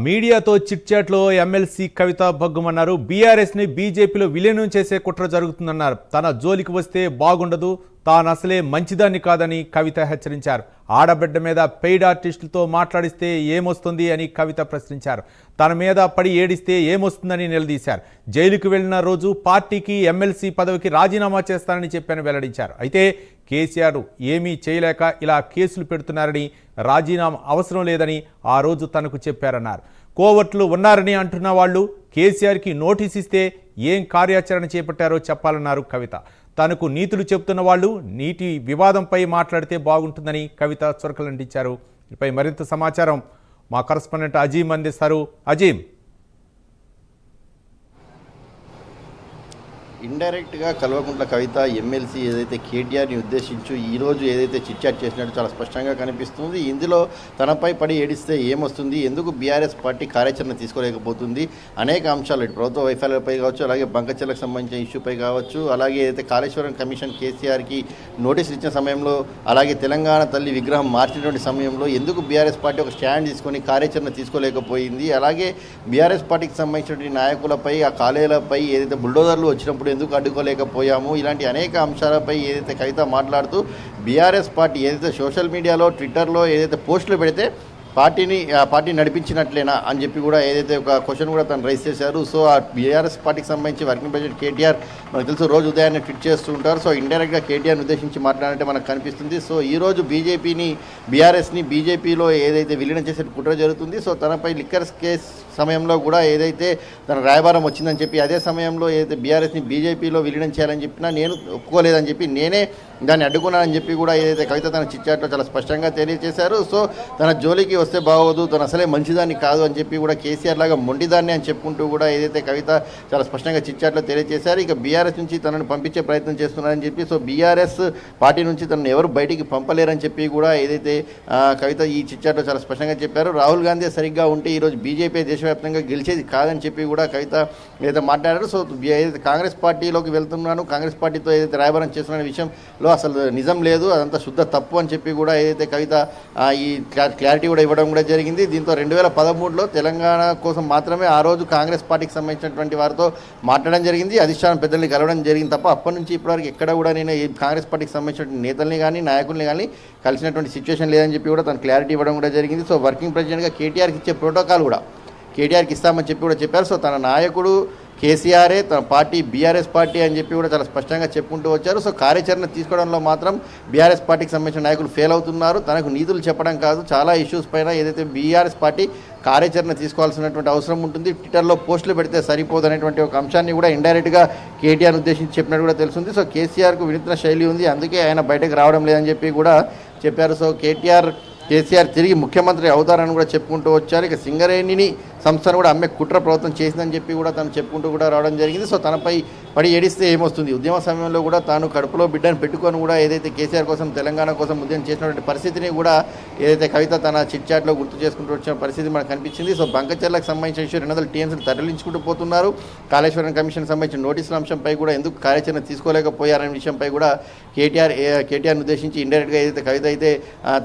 మీడియాతో చిట్చాట్లో ఎమ్మెల్సీ కవిత భగ్గుమన్నారు. బీఆర్ఎస్ని బీజేపీలో విలీనం చేసే కుట్ర జరుగుతుందన్నారు. తన జోలికి వస్తే బాగుండదు, తాను అసలే మంచిదాన్ని కాదని కవిత హెచ్చరించారు. ఆడబిడ్డ మీద పెయిడ్ ఆర్టిస్టులతో మాట్లాడిస్తే ఏమొస్తుంది అని కవిత ప్రశ్నించారు. తన మీద పడి ఏడిస్తే ఏమొస్తుందని నిలదీశారు. జైలుకు వెళ్లిన రోజు పార్టీకి ఎమ్మెల్సీ పదవికి రాజీనామా చేస్తానని చెప్పని వెల్లడించారు. అయితే కేసీఆర్ ఏమీ చేయలేక ఇలా కేసులు పెడుతున్నారని, రాజీనామా అవసరం లేదని ఆ రోజు తనకు చెప్పారన్నారు. కోవర్టులు ఉన్నారని అంటున్న వాళ్ళు కేసీఆర్కి నోటీస్ ఇస్తే ఏం కార్యాచరణ చేపట్టారో చెప్పాలన్నారు కవిత. తనకు నీతులు చెబుతున్న వాళ్ళు నీటి వివాదంపై మాట్లాడితే బాగుంటుందని కవిత చురకలంటించారు. దీనిపై మరింత సమాచారం మా కరస్పాండెంట్ అజీం అందిస్తారు. అజీం, ఇండైరెక్ట్గా కల్వకుంట్ల కవిత ఎమ్మెల్సీ ఏదైతే కేటీఆర్ని ఉద్దేశించి ఈరోజు ఏదైతే చిట్చాట్ చేసినట్టు చాలా స్పష్టంగా కనిపిస్తుంది. ఇందులో తనపై పడి ఏడిస్తే ఏమొస్తుంది, ఎందుకు బీఆర్ఎస్ పార్టీ కార్యాచరణ తీసుకోలేకపోతుంది, అనేక అంశాలు ప్రభుత్వ వైఫల్యాలపై కావచ్చు, అలాగే బంకచర్లకు సంబంధించిన ఇష్యూపై కావచ్చు, అలాగే ఏదైతే కాళేశ్వరం కమిషన్ కేసీఆర్కి నోటీసులు ఇచ్చిన సమయంలో, అలాగే తెలంగాణ తల్లి విగ్రహం మార్చినటువంటి సమయంలో ఎందుకు బీఆర్ఎస్ పార్టీ ఒక స్టాండ్ తీసుకొని కార్యాచరణ తీసుకోలేకపోయింది, అలాగే బీఆర్ఎస్ పార్టీకి సంబంధించినటువంటి నాయకులపై, ఆ కాలేజీలపై ఏదైతే బుల్డోజర్లు వచ్చినప్పుడు ఎందుకు అడ్డుకోలేకపోయాము, ఇలాంటి అనేక అంశాలపై ఏదైతే కవిత మాట్లాడుతూ బీఆర్ఎస్ పార్టీ ఏదైతే సోషల్ మీడియాలో, ట్విట్టర్లో ఏదైతే పోస్టులు పెడితే పార్టీ నడిపించినట్లేనా అని చెప్పి కూడా ఏదైతే ఒక క్వశ్చన్ కూడా తను రైజ్ చేశారు. సో ఆ బీఆర్ఎస్ పార్టీకి సంబంధించి వర్కింగ్ ప్రెసిడెంట్ కేటీఆర్ మనకు తెలుసు రోజు ఉదయాన్నే ట్వీట్ చేస్తూ ఉంటారు. సో ఇండైరెక్ట్గా కేటీఆర్ని ఉద్దేశించి మాట్లాడినట్టే మనకు కనిపిస్తుంది. సో ఈరోజు బీఆర్ఎస్ని బీజేపీలో ఏదైతే విలీనం చేసే కుట్ర జరుగుతుంది. సో తనపై లిక్కర్ కేసు సమయంలో కూడా ఏదైతే తన రాయబారం వచ్చిందని చెప్పి, అదే సమయంలో ఏదైతే బీఆర్ఎస్ని బీజేపీలో విలీనం చేయాలని చెప్పినా నేను ఒప్పుకోలేదని చెప్పి, నేనే దాన్ని అడ్డుకున్నానని చెప్పి కూడా ఏదైతే కవిత తన చిట్చాట్లో చాలా స్పష్టంగా తెలియజేశారు. సో తన జోలికి వస్తే బాగోదు, తను అసలే మంచిదాన్ని కాదు అని చెప్పి కూడా కేసీఆర్ లాగా మొండిదాన్ని అని చెప్పుకుంటూ కూడా ఏదైతే కవిత చాలా స్పష్టంగా చిట్చాట్లో తెలియజేశారు. ఇక బీఆర్ఎస్ నుంచి తనను పంపించే ప్రయత్నం చేస్తున్నారని చెప్పి, సో బీఆర్ఎస్ పార్టీ నుంచి తనను ఎవరు బయటికి పంపలేరని చెప్పి కూడా ఏదైతే కవిత ఈ చిట్చాట్లో చాలా స్పష్టంగా చెప్పారు. రాహుల్ గాంధీ సరిగ్గా ఉంటే ఈరోజు బీజేపీ దేశవ్యాప్తంగా గెలిచేది కాదని చెప్పి కూడా కవిత ఏదైతే మాట్లాడారు. సో ఏదైతే కాంగ్రెస్ పార్టీలోకి వెళ్తున్నాను, కాంగ్రెస్ పార్టీతో ఏదైతే రాయబారం చేస్తున్న విషయంలో అసలు నిజం లేదు, అదంతా శుద్ధ తప్పు అని చెప్పి కూడా ఏదైతే కవిత ఈ క్లారిటీ కూడా ఇవ్వడం కూడా జరిగింది. దీంతో 2013లో తెలంగాణ కోసం మాత్రమే ఆ రోజు కాంగ్రెస్ పార్టీకి సంబంధించినటువంటి వారితో మాట్లాడడం జరిగింది, అధిష్టానం పెద్దల్ని కలవడం జరిగింది తప్ప అప్పటి నుంచి ఇప్పటివరకు ఎక్కడ కూడా నేను కాంగ్రెస్ పార్టీకి సంబంధించిన నేతల్ని కానీ నాయకుల్ని కానీ కలిసినటువంటి సిచ్యువేషన్ లేదని చెప్పి కూడా తను క్లారిటీ ఇవ్వడం కూడా జరిగింది. సో వర్కింగ్ ప్రెసిడెంట్గా కేటీఆర్కి ఇచ్చే ప్రోటోకాల్ కూడా కేటీఆర్కి ఇస్తామని చెప్పి కూడా చెప్పారు. సో తన నాయకుడు కేసీఆరే, తన పార్టీ బీఆర్ఎస్ పార్టీ అని చెప్పి కూడా చాలా స్పష్టంగా చెప్పుకుంటూ వచ్చారు. సో కార్యాచరణ తీసుకోవడంలో మాత్రం బీఆర్ఎస్ పార్టీకి సంబంధించిన నాయకులు ఫెయిల్ అవుతున్నారు. తనకు నీతులు చెప్పడం కాదు, చాలా ఇష్యూస్ పైన ఏదైతే బీఆర్ఎస్ పార్టీ కార్యాచరణ తీసుకోవాల్సినటువంటి అవసరం ఉంటుంది, ట్విట్టర్లో పోస్టులు పెడితే సరిపోదు అనేటువంటి ఒక అంశాన్ని కూడా ఇండైరెక్ట్గా కేటీఆర్ ఉద్దేశించి చెప్పినట్టు కూడా తెలుస్తుంది. సో కేసీఆర్కు వినూత్న శైలి ఉంది, అందుకే ఆయన బయటకు రావడం లేదని చెప్పి కూడా చెప్పారు. సో కేసీఆర్ తిరిగి ముఖ్యమంత్రి అవుతారని కూడా చెప్పుకుంటూ వచ్చారు. ఇక సింగరేణిని సంస్థను కూడా అమ్మే కుట్ర ప్రభుత్వం చేసిందని చెప్పి కూడా తను చెప్పుకుంటూ కూడా రావడం జరిగింది. సో తనపై పడి ఏడిస్తే ఏమొస్తుంది, ఉద్యమ సమయంలో కూడా తాను కడుపులో బిడ్డను పెట్టుకొని కూడా ఏదైతే కేసీఆర్ కోసం, తెలంగాణ కోసం ఉద్యమం చేసినటువంటి పరిస్థితిని కూడా ఏదైతే కవిత తన చిట్చాట్లో గుర్తు చేసుకుంటూ వచ్చిన పరిస్థితి మనకు కనిపించింది. సో బంకచర్లకు సంబంధించిన ఇష్యూ 200 టీఎంసీలు తరలించుకుంటూ పోతున్నారు. కాళేశ్వరం కమిషన్ సంబంధించిన నోటీసుల అంశంపై కూడా ఎందుకు కార్యాచరణ తీసుకోలేకపోయారనే విషయంపై కూడా కేటీఆర్ని ఉద్దేశించి ఇండైరెక్ట్గా ఏదైతే కవిత అయితే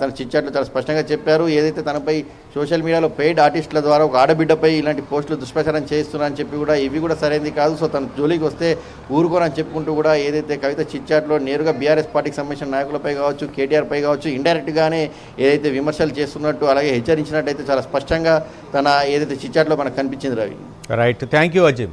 తన చిట్చాట్లో చాలా స్పష్టంగా చెప్పారు. ఏదైతే తనపై సోషల్ మీడియాలో పెయిడ్ ఆర్టిస్టుల ద్వారా ఒక ఆడబిడ్డపై ఇలాంటి పోస్టులు దుష్ప్రచారం చేస్తున్నారని చెప్పి కూడా ఇవి కూడా సరైనది కాదు. సో తన జోలికి వస్తే ఊరుకోనని చెప్పుకుంటూ కూడా ఏదైతే కవిత చిట్చాట్లో నేరుగా బీఆర్ఎస్ పార్టీకి సంబంధించిన నాయకులపై కావచ్చు, కేటీఆర్పై కావచ్చు ఇండైరెక్ట్గానే ఏదైతే విమర్శలు చేస్తున్నట్టు, అలాగే హెచ్చరించినట్టయితే చాలా స్పష్టంగా తన ఏదైతే చిట్చాట్లో మనకు కనిపించింది. Ravi, right, thank you Azeem.